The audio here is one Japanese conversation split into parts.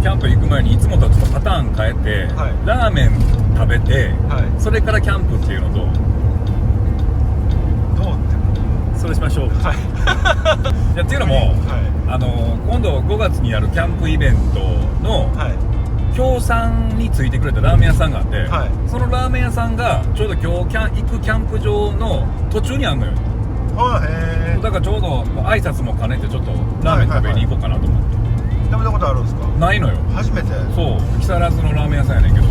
キャンプ行く前にいつもとはちょっとパターン変えて、はいラーメン食べて、はい、それからキャンプっていうのとどうってそれしましょう。はいいやっていうのも、は今度5月にやるキャンプイベントのいはい協賛についてくれたラーメン屋さんがあって、はいそのラーメン屋さんがちょうど今日行くキャンプ場の途中にあるのよ。はいへだからちょうど挨拶も兼ねてちょっとラーメン食べに行こうかなと思って、え食べたことあるんですか？ないのよ。初めて。そう木更津のラーメン屋さんやねんけど、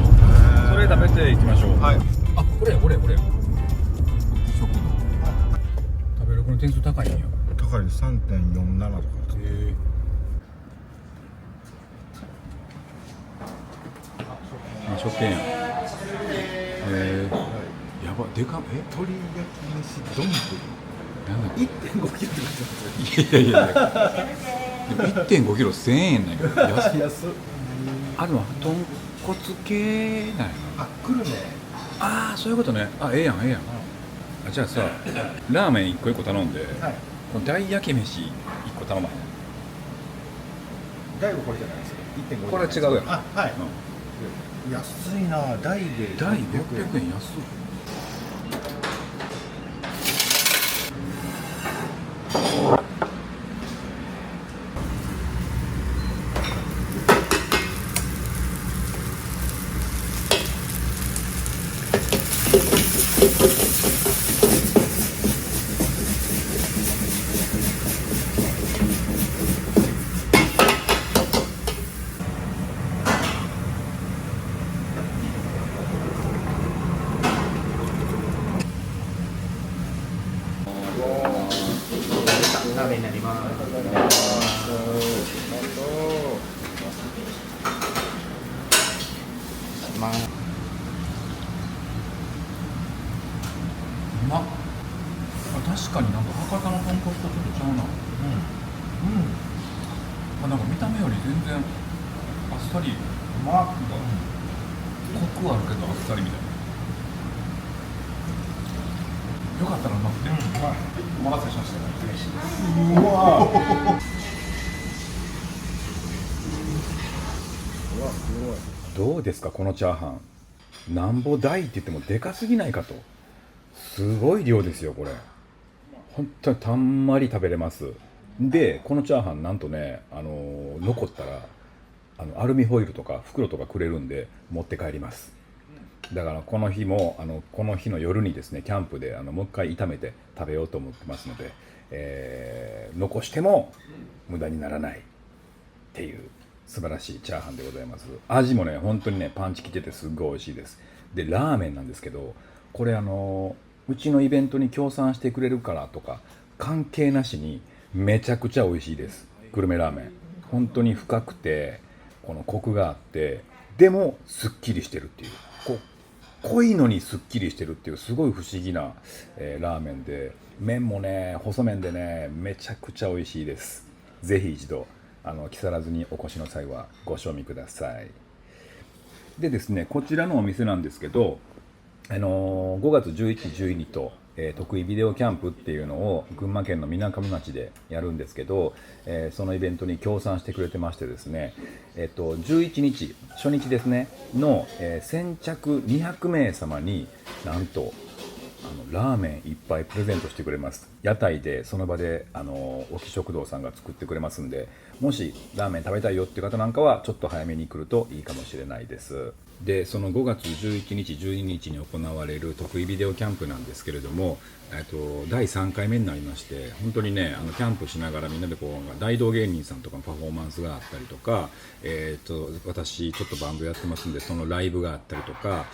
それ食べていきましょう。はい。あ、これ食べログの点数高いんや。高いです。 3.47 とか。へえ、食券や。やば、でかっ。鶏焼き飯丼なんだっけ。 1.5 キロって書いていやでも 1.5 キロ1000円なんやけど安い。ます安っ。あ、でも豚骨系なんやな。あ、来るね。ああ、そういうことね。あ、ええやんあ、じゃあさ、ラーメン1個1個頼んで、はい。この大焼き飯1個頼まへん。大はこれじゃないですか。1.5。これ違うやん。あ、はい。安いな。大で大600円安い。ラーメンになります。うまっ。あ、確かになんか博多の豚骨とちょっとちゃうな。あ、なんか見た目より全然あっさり。コクはあるけどあっさりみたいな。よかったらうまくて、お待たせしました。うわ。うわ、すごい。どうですかこのチャーハン。なんぼ大って言ってもでかすぎないかと。すごい量ですよこれ。本当にたんまり食べれます。でこのチャーハンなんとね、残ったらアルミホイルとか袋とかくれるんで持って帰ります。だからこの日もこの日の夜にですねキャンプでもう一回炒めて食べようと思ってますので、残しても無駄にならないっていう素晴らしいチャーハンでございます。味もね本当にねパンチきててすっごい美味しいです。でラーメンなんですけど、これうちのイベントに協賛してくれるからとか関係なしにめちゃくちゃ美味しいです。グルメラーメン本当に深くてこのコクがあってでもすっきりしてるっていう、濃いのにすっきりしてるっていうすごい不思議な、ラーメンで、麺もね細麺でねめちゃくちゃ美味しいです。ぜひ一度木更津にお越しの際はご賞味ください。でですね、こちらのお店なんですけど、5月11、12と、得意ビデオキャンプっていうのを群馬県のみなかみ町でやるんですけど、そのイベントに協賛してくれてましてですね、11日初日ですねの、先着200名様になんとラーメンいっぱいプレゼントしてくれます。屋台でその場で沖食堂さんが作ってくれますんで、もしラーメン食べたいよっていう方なんかはちょっと早めに来るといいかもしれないです。でその5月11日12日に行われる得意ビデオキャンプなんですけれども、第3回目になりまして、本当にねキャンプしながらみんなでこう大道芸人さんとかのパフォーマンスがあったりとか、私ちょっとバンドやってますんでそのライブがあったりとか、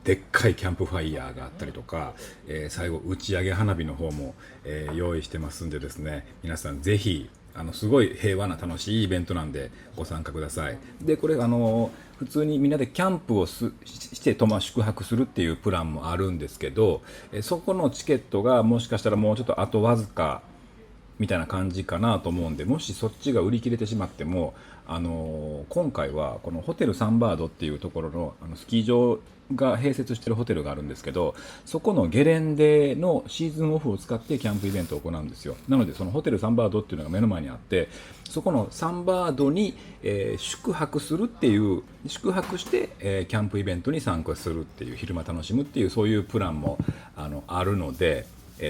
でっかいキャンプファイヤーがあったりとか、最後打ち上げ花火の方も、用意してますんでですね、皆さんぜひすごい平和な楽しいイベントなんでご参加ください。でこれ普通にみんなでキャンプをして宿泊するっていうプランもあるんですけど、そこのチケットがもしかしたらもうちょっとあとわずかみたいな感じかなと思うんで、もしそっちが売り切れてしまっても、今回はこのホテルサンバードっていうところの、スキー場が併設してるホテルがあるんですけど、そこのゲレンデのシーズンオフを使ってキャンプイベントを行うんですよ。なのでそのホテルサンバードっていうのが目の前にあって、そこのサンバードに、宿泊するっていう宿泊して、キャンプイベントに参加するっていう、昼間楽しむっていう、そういうプランもあるので、キ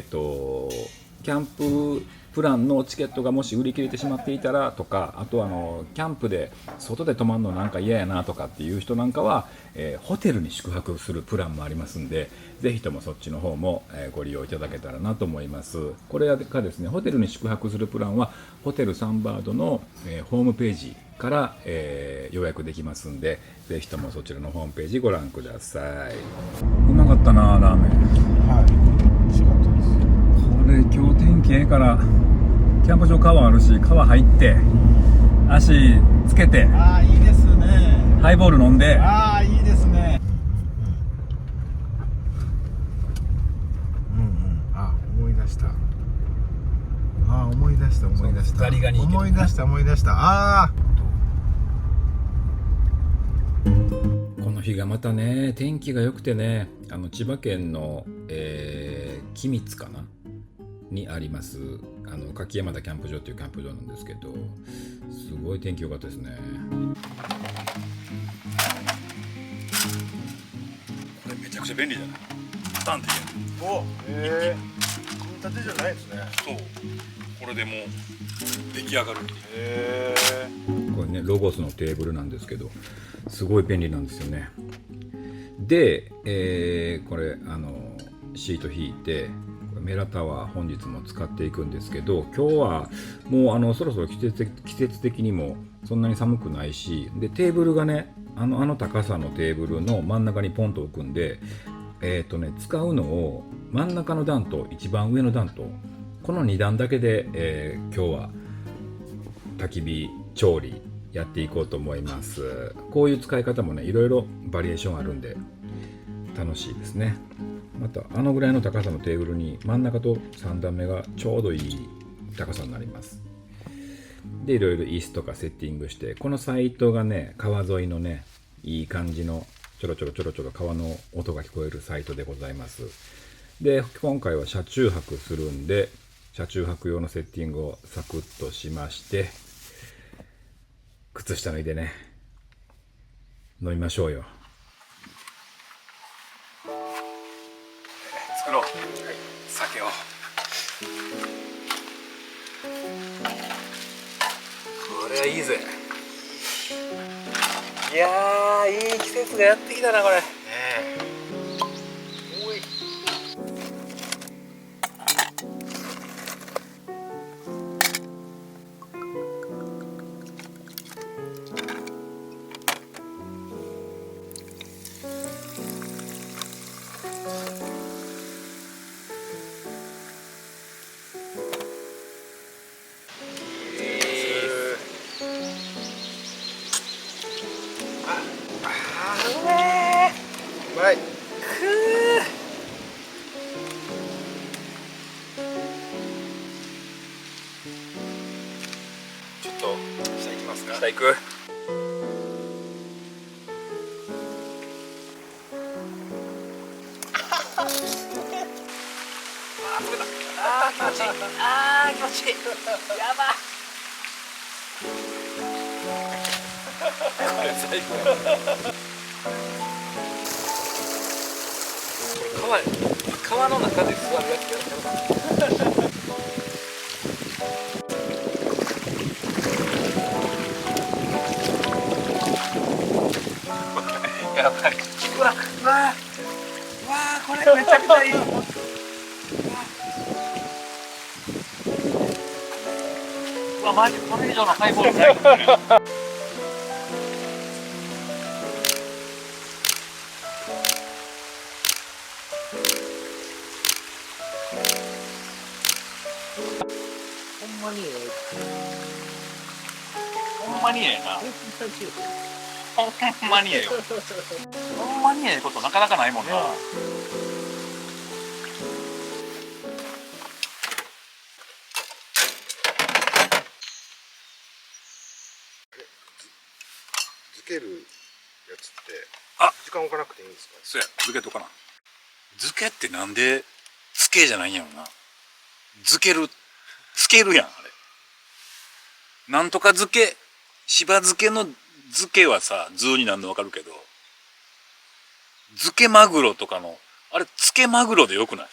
ャンププランのチケットがもし売り切れてしまっていたらとか、あとキャンプで外で泊まるのなんか嫌やなとかっていう人なんかは、ホテルに宿泊するプランもありますんで、ぜひともそっちの方も、ご利用いただけたらなと思います。これがですね、ホテルに宿泊するプランはホテルサンバードの、ホームページから、予約できますんで、ぜひともそちらのホームページご覧ください。うまかったなラーメン。はい。美味しかったです。これ今日天気ええから、キャンプ場川あるし、川入って足つけてああ、いいですね。ハイボール飲んで、ああ、いいですね。あ、思い出した。あ、思い出した。ザリガニいけどね思い出した。ああ。この日がまたね、天気が良くてね、千葉県の、君津かなにあります柿山田キャンプ場っていうキャンプ場なんですけど、すごい天気良かったですね。これめちゃくちゃ便利じゃない？パタンって言える。お、組み立てじゃないですね。そう、これでもう出来上がるっていう。へえ。これね、ロゴスのテーブルなんですけど、すごい便利なんですよね。で、これシート引いて、メラタワー本日も使っていくんですけど、今日はもうそろそろ季節的にもそんなに寒くないし、でテーブルがね、高さのテーブルの真ん中にポンと置くんで、使うのを真ん中の段と一番上の段とこの2段だけで、今日は焚き火調理やっていこうと思います。こういう使い方もね、いろいろバリエーションあるんで楽しいですね。またぐらいの高さのテーブルに真ん中と3段目がちょうどいい高さになります。でいろいろ椅子とかセッティングして、このサイトがね、川沿いのね、いい感じのちょろちょろ川の音が聞こえるサイトでございます。で今回は車中泊するんで、車中泊用のセッティングをサクッとしまして、靴下脱いでね、飲みましょうよ。作ろう、酒を。これはいいぜ。いやー、いい季節がやってきたなこれ。おい。はい。ちょっと下行きますか。下行く。あー気持ちいい。あー気持ちいい。やば。これ最高。川の中で座るやつやったら。やばい。うわこれめちゃくちゃいい。うわマジこれ以上のハイボールないかもしれない。ほんまにええ。ほんまにええな。ほんまにええよ。ほんまにええことなかなかないもんな。けるやつってあ時間置かなくていいんですか？そうや、漬けとかな。漬けってなんで漬けじゃないんやろな。漬けるやんあれ。なんとか漬け、しば漬けの漬けはさ図になるの分かるけど、漬けマグロとかのあれ漬けマグロでよくない？ね、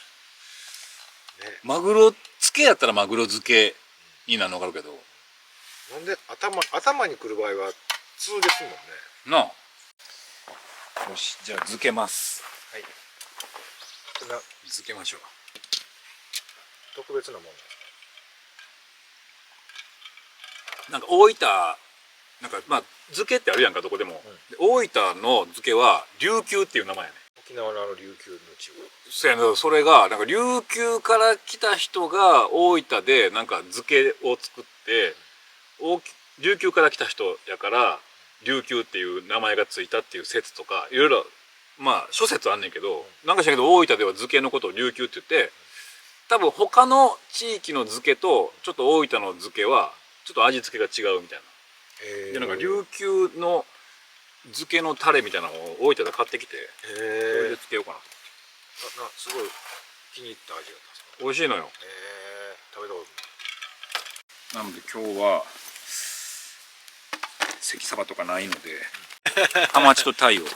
マグロ漬けやったらマグロ漬けになるの分かるけどなんで頭に来る場合は通ですもんね。なあ。よし、じゃあ漬けます。はい。そんな漬けましょう。特別なもんなんですなんか大分、なんかまあ漬けってあるやんかどこでも、で大分の漬けは琉球っていう名前やね。沖縄の琉球の地方。そうやね。それがなんか琉球から来た人が大分でなんか漬けを作って、琉球から来た人やから琉球っていう名前がついたっていう説とかいろいろまあ諸説あんねんけど、なんかしらんけど大分では漬けのことを琉球って言って、多分他の地域の漬けとちょっと大分の漬けはちょっと味付けが違うみたいな。でなんか琉球の漬けのタレみたいなのを大分で買ってきて、それで漬けようかなと。すごい気に入った味だったんですか？美味しいのよ。食べたことない。なので今日は関サバとかないのでハマチとタイを構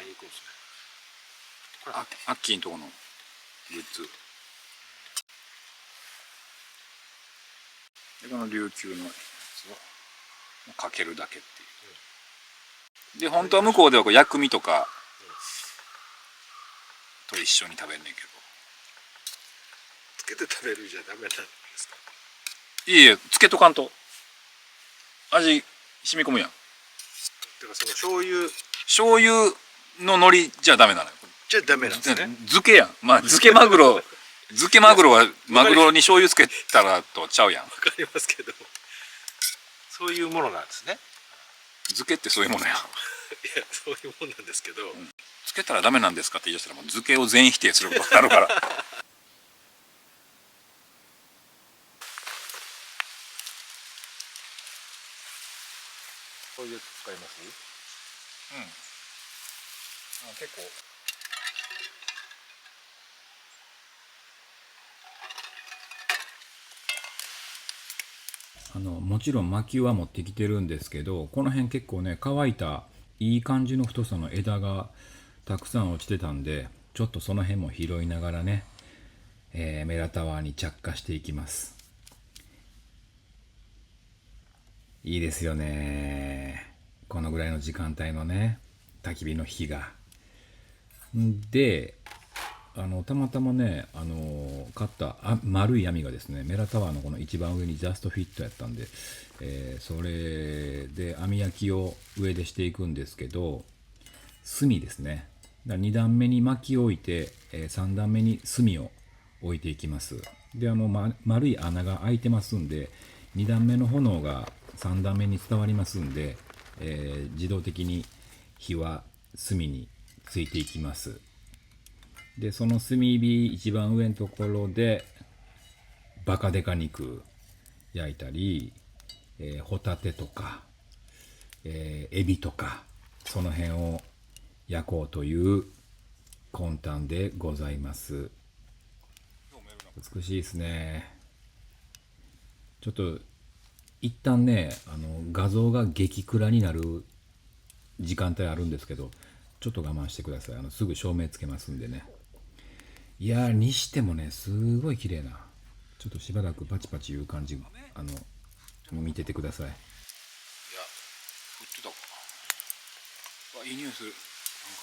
いに行くんですね。アッキーのとこのグッズで、この琉球のやつをかけるだけっていう、で本当は向こうではこう薬味とかと一緒に食べんねんけど、つけて食べるじゃダメなんですか？いえいえ、つけとかんと味染み込むやん。だからその醤油の海苔じゃダメなのよ。じゃダメなんですね。漬けやん。まあ漬けマグロはマグロに醤油つけたらとちゃうやん。わかりますけど、そういうものなんですね。漬けってそういうものやん。いや、そういうもんなんですけど、つけたらダメなんですかって言い出したらもう漬けを全否定することになるからそういうやつ使います？結構もちろん薪は持ってきてるんですけど、この辺結構ね乾いたいい感じの太さの枝がたくさん落ちてたんで、ちょっとその辺も拾いながらね、メラタワーに着火していきます。いいですよね、このぐらいの時間帯のね焚き火の火が。でたまたまね、買った丸い網がですね、メラタワーのこの一番上にジャストフィットやったんで、それで網焼きを上でしていくんですけど、炭ですね。2段目に薪を置いて、3段目に炭を置いていきます。で丸い穴が開いてますんで、2段目の炎が3段目に伝わりますんで、自動的に火は炭についていきます。でその炭火一番上のところでバカデカ肉焼いたり、ホタテとか、エビとかその辺を焼こうという魂胆でございます。美しいですね。ちょっと一旦ね画像が激暗になる時間帯あるんですけど、ちょっと我慢してください。すぐ照明つけますんでね。いやー、にしてもねすごい綺麗な、ちょっとしばらくパチパチいう感じ、見ててください。いや、降ってたかな。わ、いい匂いする。なんか。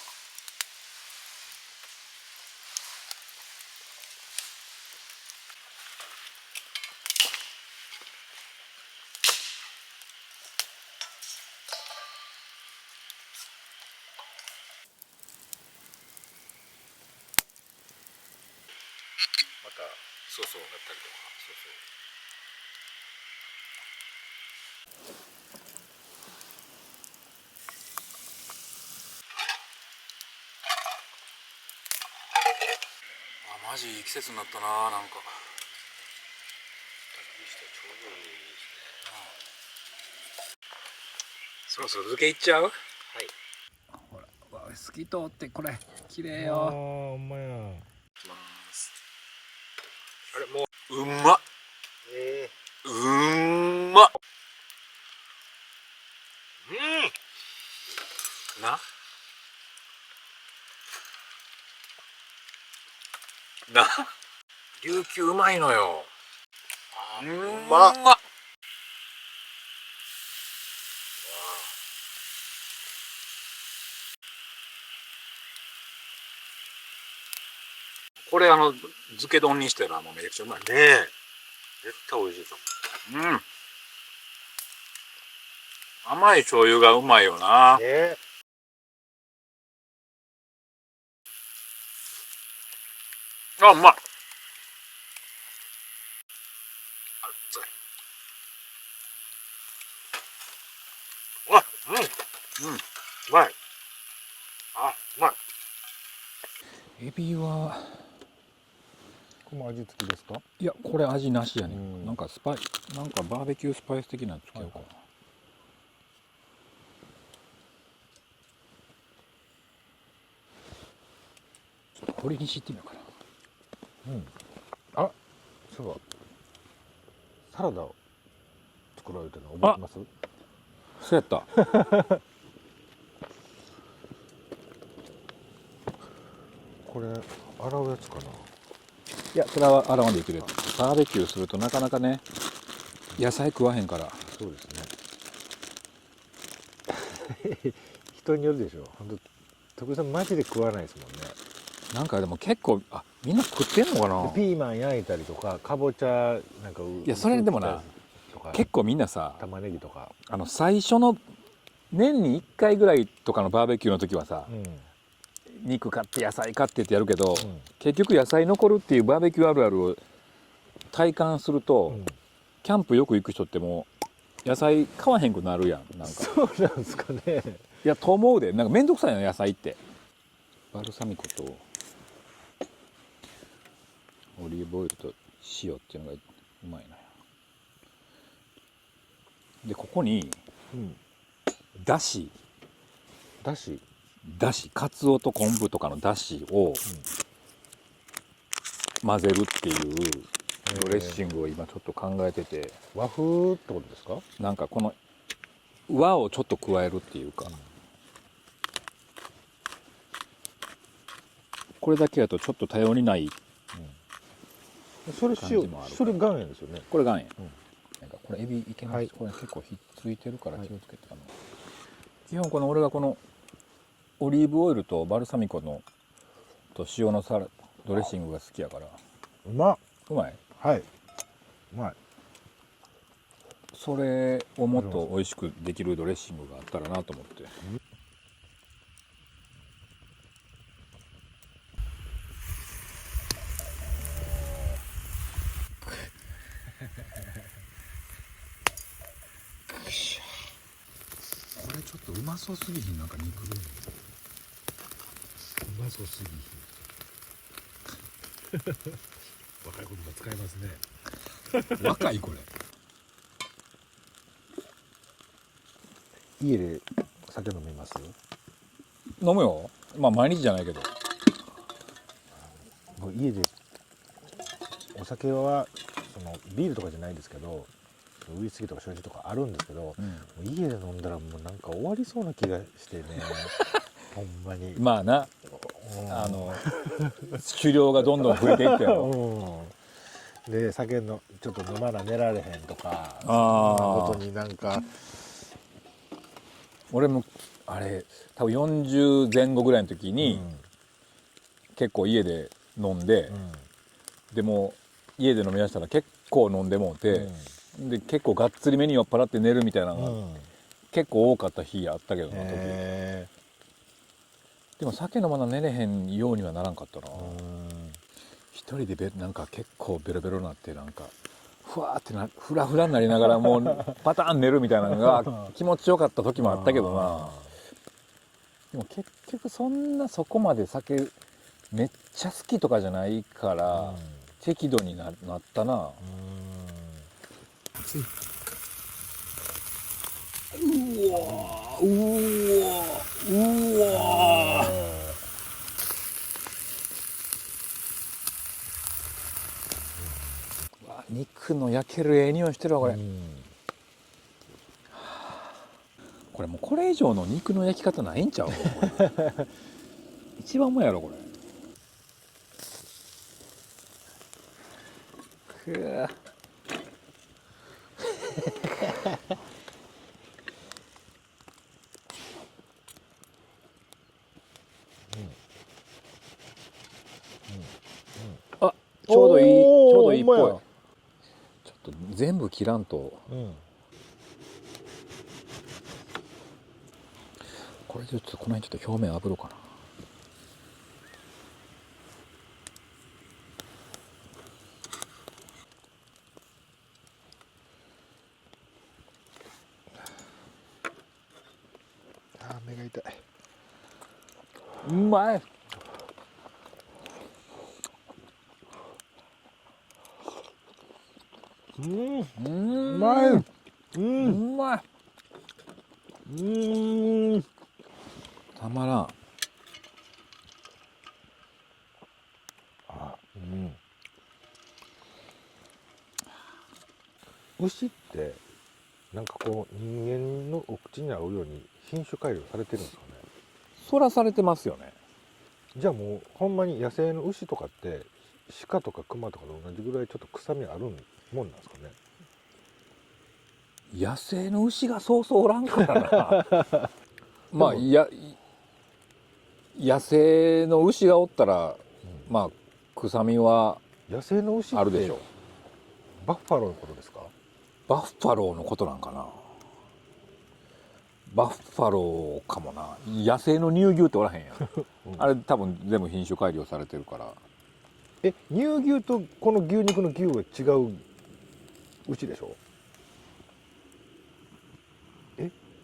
またそうそうなったりとか、そうそう。マジいい季節になったな、なんか。そろそろ漬けいっちゃう？はい。ほら、透き通ってこれ綺麗よ。ほんまや。あれもううまっ。うんまっ。な。な。琉球うまいのよ。うまっ。これ漬け丼にしたらもうめちゃくちゃうまいね。え絶対美味しいと思うん。甘い醤油がうまいよな。う。ねあ、うまい。熱い。あ、うん、うまい。あ、うまい。エビはこれも味付きですか？いやこれ味なしやね、うんなんかバーベキュースパイス的なのつけようかな、ちょっとこれにしてみようかな。あ、そうだ。サラダを作られてるの覚えてます？そうやったこれ洗うやつかな。いやそれは洗わんでいける。バーベキューするとなかなかね野菜食わへんから。そうですね。人によるでしょ。本当徳井さんマジで食わないですもんね。なんかでも結構みんな食ってんのかな。ピーマン焼いたりとかかぼちゃなんかいやそれでもなとか結構みんなさ玉ねぎとか、最初の年に1回ぐらいとかのバーベキューの時はさ、肉買って野菜買ってってやるけど、結局野菜残るっていうバーベキューあるあるを体感すると、キャンプよく行く人ってもう野菜買わへんくなるやん。なんかそうなんですかね。いやと思うで。なんか面倒くさいな野菜って。バルサミコとオリーブオイルと塩っていうのがうまいな。でここにだしかつおと昆布とかのだしを混ぜるっていうドレッシングを今ちょっと考えてて、和風ってことですか？なんかこの和をちょっと加えるっていうか、これだけだとちょっと頼りない。それ塩感じもあるからそれ岩塩ですよね。これ岩塩、なんかこれエビいけます、はいこれ結構ひっついてるから気をつけて基本この俺がこのオリーブオイルとバルサミコのと塩のドレッシングが好きやから。うまっ。うまい。はい。うまい。それをもっと美味しくできるドレッシングがあったらなと思って。これちょっとうまそうすぎひん。なんか肉うまそうすぎ若い子とか使いますね。ひん。若いこれ。家で酒飲みます？飲むよ。まあ毎日じゃないけど。もう家でお酒はそのビールとかじゃないですけど、ウイスキーとか焼酎とかあるんですけど、もう家で飲んだらもうなんか終わりそうな気がしてね。ほんまに。まあな、酒量がどんどん増えていってやろ。で酒のちょっと飲まな寝られへんとか、そんなことになんか。俺もあれ多分40前後ぐらいの時に、結構家で飲んで、でも家で飲み出したら結構飲んでもうて、で結構がっつりめに酔っ払って寝るみたいなのが、結構多かった日あったけどな時。でも酒飲まな寝れへんようにはならんかったな。一人でなんか結構ベロベロになってなんかふわーってフラフラになりながらもうパターン寝るみたいなのが気持ちよかった時もあったけどな。でも結局そこまで酒めっちゃ好きとかじゃないから、適度になったな。うわうわ肉の焼けるええ匂いしてるわこれ、これもうこれ以上の肉の焼き方ないんちゃうこれ一番うまいやろこれ。くわあ、ちょうどいい、ちょうどいいっぽい。ちょっと全部切らんと。これでちょっとこの辺ちょっと表面炙ろうかな。あ、目が痛い。うまい。うまい。うまい。たまらん。牛ってなんかこう人間のお口に合うように品種改良されてるんですかね。そらされてますよね。じゃあもうほんまに野生の牛とかって鹿とか熊とかと同じぐらいちょっと臭みあるもんなんですかね。野生の牛がそうそうおらんからな。まあ野生の牛がおったら、まあ臭みは野生の牛ってあるでしょう。バッファローのことですか。バッファローのことなんかな。バッファローかもな。野生の乳牛っておらへんやん、あれ多分全部品種改良されてるから。乳牛とこの牛肉の牛は違う牛でしょ。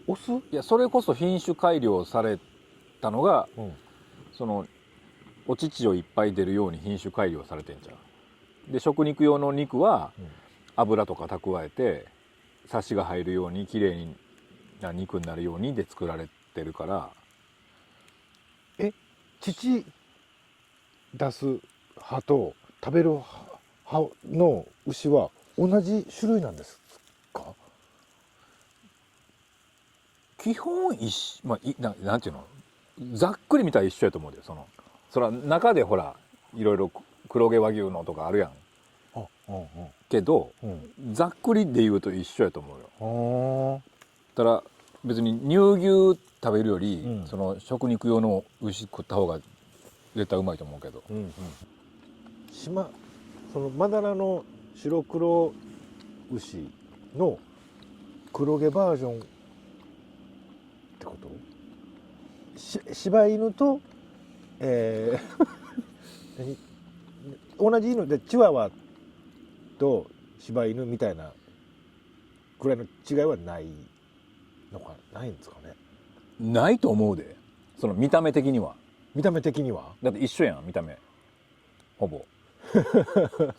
オス？いやそれこそ品種改良されたのが、そのお乳をいっぱい出るように品種改良されてんじゃん。で食肉用の肉は油とか蓄えてサシが入るようにきれいな肉になるようにで作られてるから。乳出す歯と食べる歯の牛は同じ種類なんですか。基本まあ、なんていうの、ざっくり見たら一緒やと思うよ。そら中でほらいろいろ黒毛和牛のとかあるやんけど、ざっくりで言うと一緒やと思うよ。ただ別に乳牛食べるより、その食肉用の牛食った方が絶対うまいと思うけど、そのマダラの白黒牛の黒毛バージョンってこと？柴犬と、同じ犬でチワワと柴犬みたいなくらいの違いはないのかないんですかね。ないと思うで。その見た目的には。見た目的にはだって一緒やん見た目ほぼ。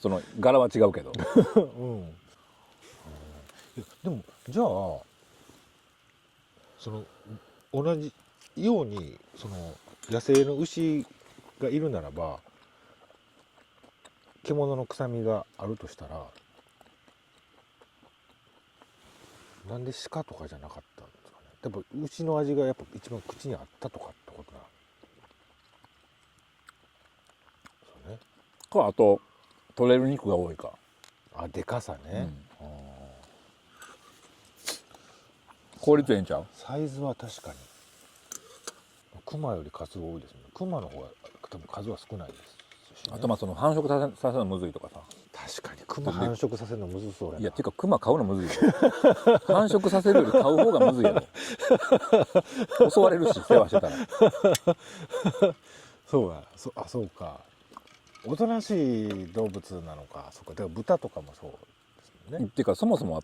その柄は違うけど。でもじゃあその同じようにその野生の牛がいるならば獣の臭みがあるとしたらなんで鹿とかじゃなかったんですかね。やっぱ牛の味がやっぱ一番口にあったとかってことなんですよね。あと取れる肉が多いか。でかさね、効率ええんちゃう。サイズは確かに熊より数多いですね。熊の方が多分数は少ないですし、ね、あとまあその繁殖させるのむずいとかさ。確かに熊繁殖させるのむずそうやな。いやていうか熊買うのむずいよ。繁殖させるより買う方がむずいやろ。襲われるし世話してたら。そうか。おとなしい動物なのか。そうか。だから豚とかもそうですもんね。っていうかそもそも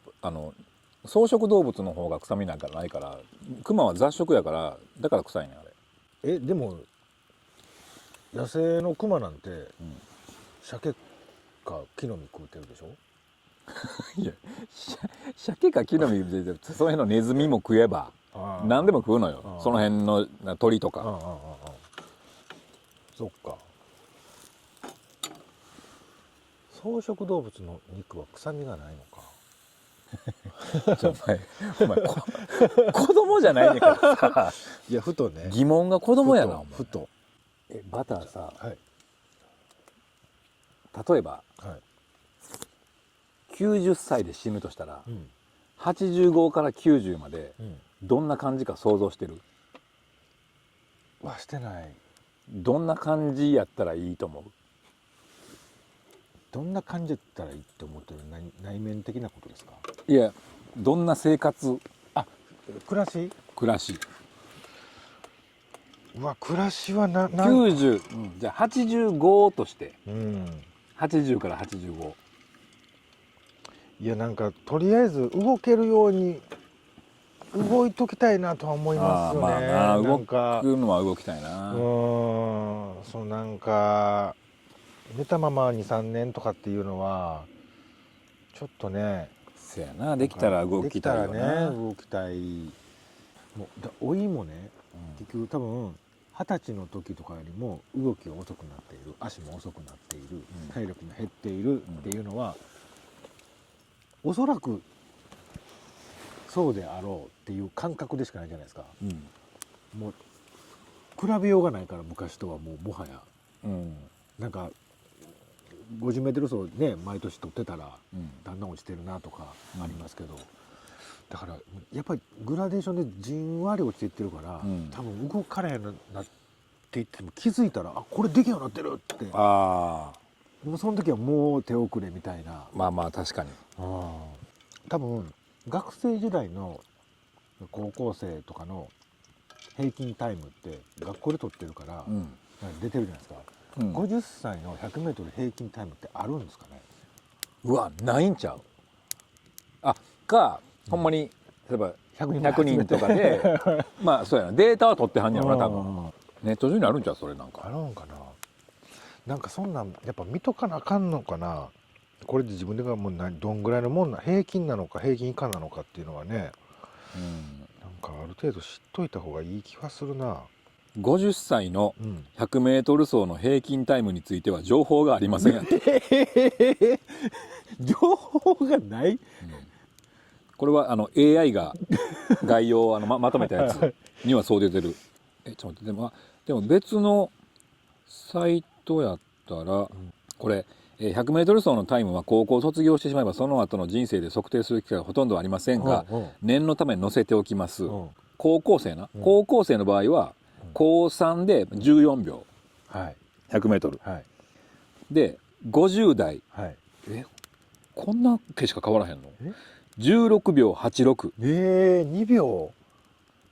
草食動物の方が臭みなんかないから、熊は雑食やからだから臭いねんあれ。でも野生のクマなんて、鮭か木の実食うてるでしょ。いや鮭か木の実でその辺のネズミも食えば何でも食うのよ。その辺の鳥とか。そっか。草食動物の肉は臭みがないのか。お前子供じゃないねんからさ。いやふとね、疑問が子供やな。お前ふと。バターさ、はい例えばはい。 90歳で死ぬとしたら、うん85から90までうん。どんな感じか想像してる？はしてない。どんな感じやったらいいと思う？どんな感じだったらいいって思ってる内面的なことですか。いや、どんな生活、暮らし。暮らし。うわ暮らしは90、じゃあ85としてうん80から85。いやなんかとりあえず動けるように動いときたいなとは思いますよね。まあな、なんか動くのは動きたいな。そうなんか寝たまま23年とかっていうのはちょっとね。せやな、できたら動きたいよできたらな。ね動きたい。もう老いもね、結局多分20歳の時とかよりも動きが遅くなっている、足も遅くなっている、体力も減っているっていうのは、おそらくそうであろうっていう感覚でしかないじゃないですか。もう比べようがないから、昔とはもはや、なんか50メートル走ね毎年取ってたらだんだん落ちてるなとかありますけど、だからやっぱりグラデーションでじんわり落ちていってるから、多分動かれへんなっていっても気づいたらこれできるようになってるって、もうその時はもう手遅れみたいな。まあまあ確かに。多分学生時代の高校生とかの平均タイムって学校で取ってるから、出てるじゃないですか。50歳の 100m 平均タイムってあるんですかね。うわ、ないんちゃう？ほんまに例えば100人とかでまあそうやな、データは取ってはんやろな多分。ネット上にあるんちゃう？それなんかあるんかな。なんかそんなんやっぱ見とかなあかんのかな。これで自分でがもうどんぐらいのもんな、平均なのか平均以下なのかっていうのはね、なんかある程度知っといた方がいい気がするな。50歳の 100m 走の平均タイムについては情報がありませんやって。情報がない、これはAI が概要をまとめたやつにはそう出てる。ちょっと待って、でも別のサイトやったら、これ 100m 走のタイムは高校卒業してしまえばその後の人生で測定する機会がほとんどありませんが、念のため載せておきます。高校生な、高校生の場合は高3で14秒、100m、で50代、こんな毛しか変わらへんの？16秒86。2秒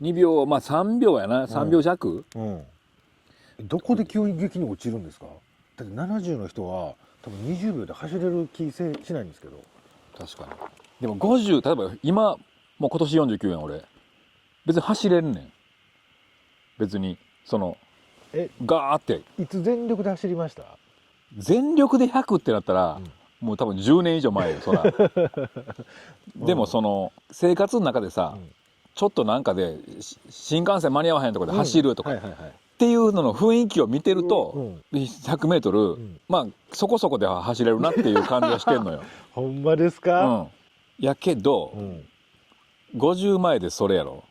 2秒、まあ3秒やな、3秒弱。どこで急激に落ちるんですか？だって70の人は多分20秒で走れる気しないんですけど。確かに。でも50、例えば今もう今年49やん俺。別に走れんねん。別にガーって。いつ全力で走りました？全力で100ってなったら、もう多分10年以上前よそら。でも生活の中でさ、ちょっとなんかで新幹線間に合わへんとこで走るとかっていうのの雰囲気を見てると、100m、まあそこそこでは走れるなっていう感じはしてんのよ。ほんまですか？やけど、50前でそれやろ。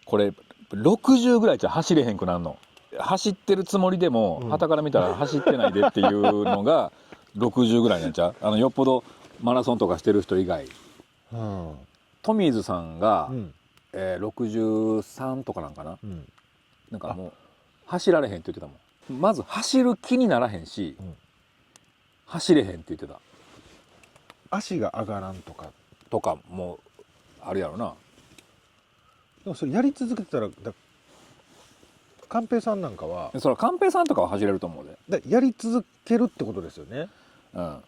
これ60ぐらいじゃ走れへんくなるの。走ってるつもりでも傍から見たら走ってないでっていうのが60ぐらいなんちゃう？よっぽどマラソンとかしてる人以外。トミーズさんが、63とかなんかな、なんかもう走られへんって言ってたもん。まず走る気にならへんし、走れへんって言ってた。足が上がらんとかもあるやろな。でもそれやり続けてたら寛平さんなんかはそれ寛平さんとかは走れると思うで。やり続けるってことですよね。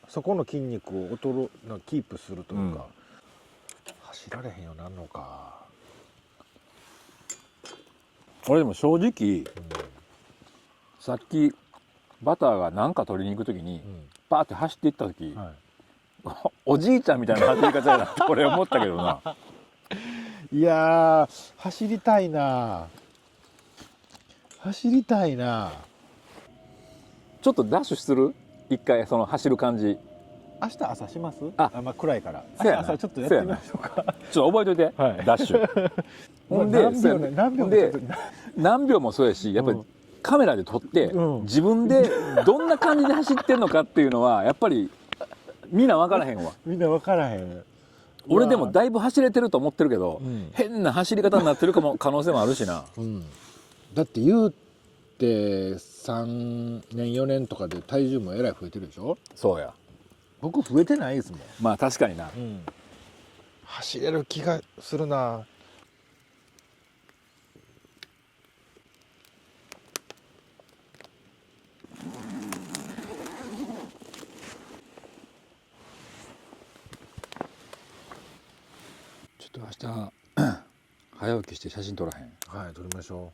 そこの筋肉をキープするというか、走られへんようになるのか。俺でも正直、さっきバターが何か取りに行く時にパーって走っていった時、はおじいちゃんみたいな走り方やなって俺思ったけどな。い、いやー走りたいな走りたいな。ちょっとダッシュする一回その走る感じ。明日朝します？あまあ暗いからそうやな明日朝ちょっとやってみましょうか。ちょっと覚えといて、はいダッシュ。ほんで何秒ね何秒もちょっと何秒もそうやしやっぱりうんカメラで撮って、うん自分でどんな感じで走ってんのかっていうのはやっぱりみんな分からへんわ。みんな分からへん。俺でもだいぶ走れてると思ってるけど、うん変な走り方になってる可能性もあるしな。うん、だって言うて3年4年とかで体重もえらい増えてるでしょ。そうや。僕増えてないですもん、まあ確かにな。走れる気がするな。ちょっと明日早起きして写真撮らへん。はい撮りましょ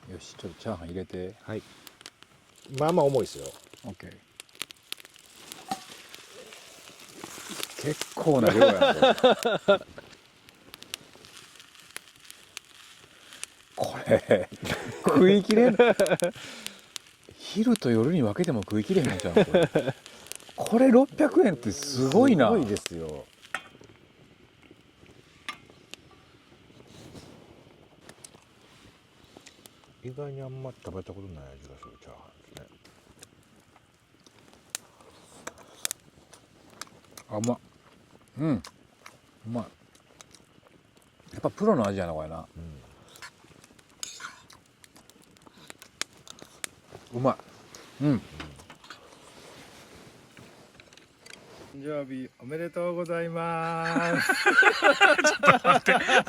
よし、ちょっとチャーハン入れて。う。はいまあまあ重いですよ。 OK。結構な量やなこれ食い切れん昼と夜に分けても食い切れへんのじゃんこれ600円ってすごいな。すごいですよ。意外にあんま食べたことない味がするチャーハンですね。あ、うまっ。うん、うまい。やっぱプロの味やなこれな。うまい。うん。誕生日おめでとうございます。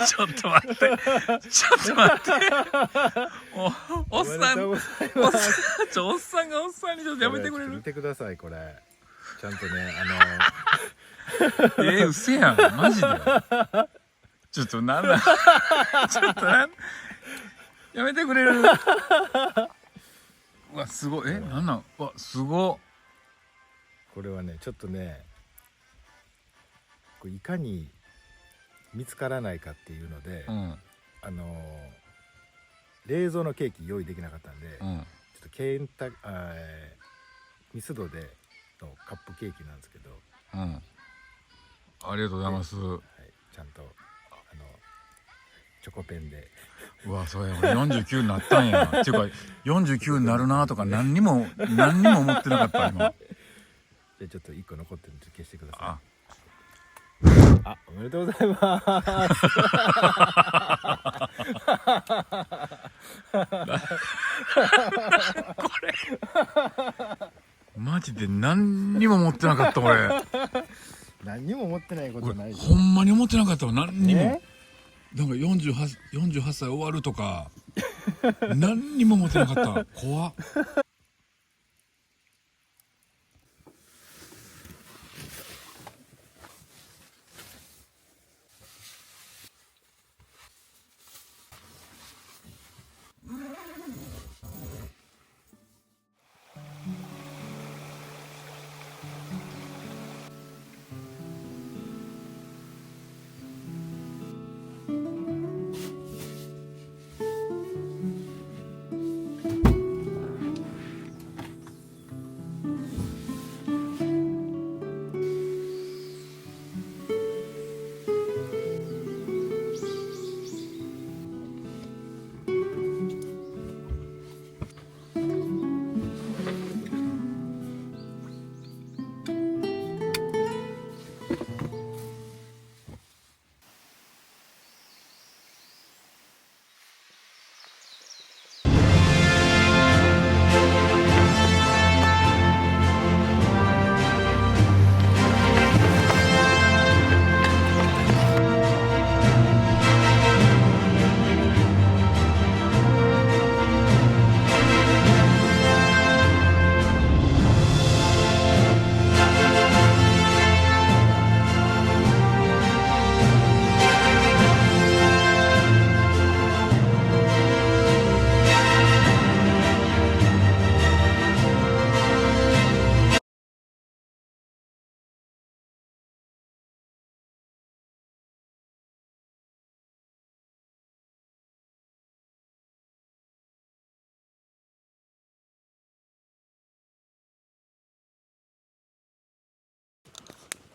ちょっと待って。ちょっと待って。おっさん、おっさんがおっさんにちょっとやめてくれる。見てくださいこれ。ちゃんとねうせやん、マジで。ちょっとなんだ。ちょっとやめてくれる。うわ、すごい。なんなん。うわ、すご。これはねちょっとねこれいかに見つからないかっていうので、冷蔵のケーキ用意できなかったんで、ちょっとミスドでのカップケーキなんですけど、ありがとうございます。はい、ちゃんとチョコペンで。うわ、そうや、俺49になったんや。っていうか49になるなとか何にも思ってなかった今。じゃあちょっと1個残ってるんで消してください。あ、あ、おめでとうございますマジで何にも思ってなかった俺。何にも思ってないことないでしょ。ほんまに思ってなかったわ、何にも。ねなんか48歳終わるとか何にも思ってなかった。怖っ。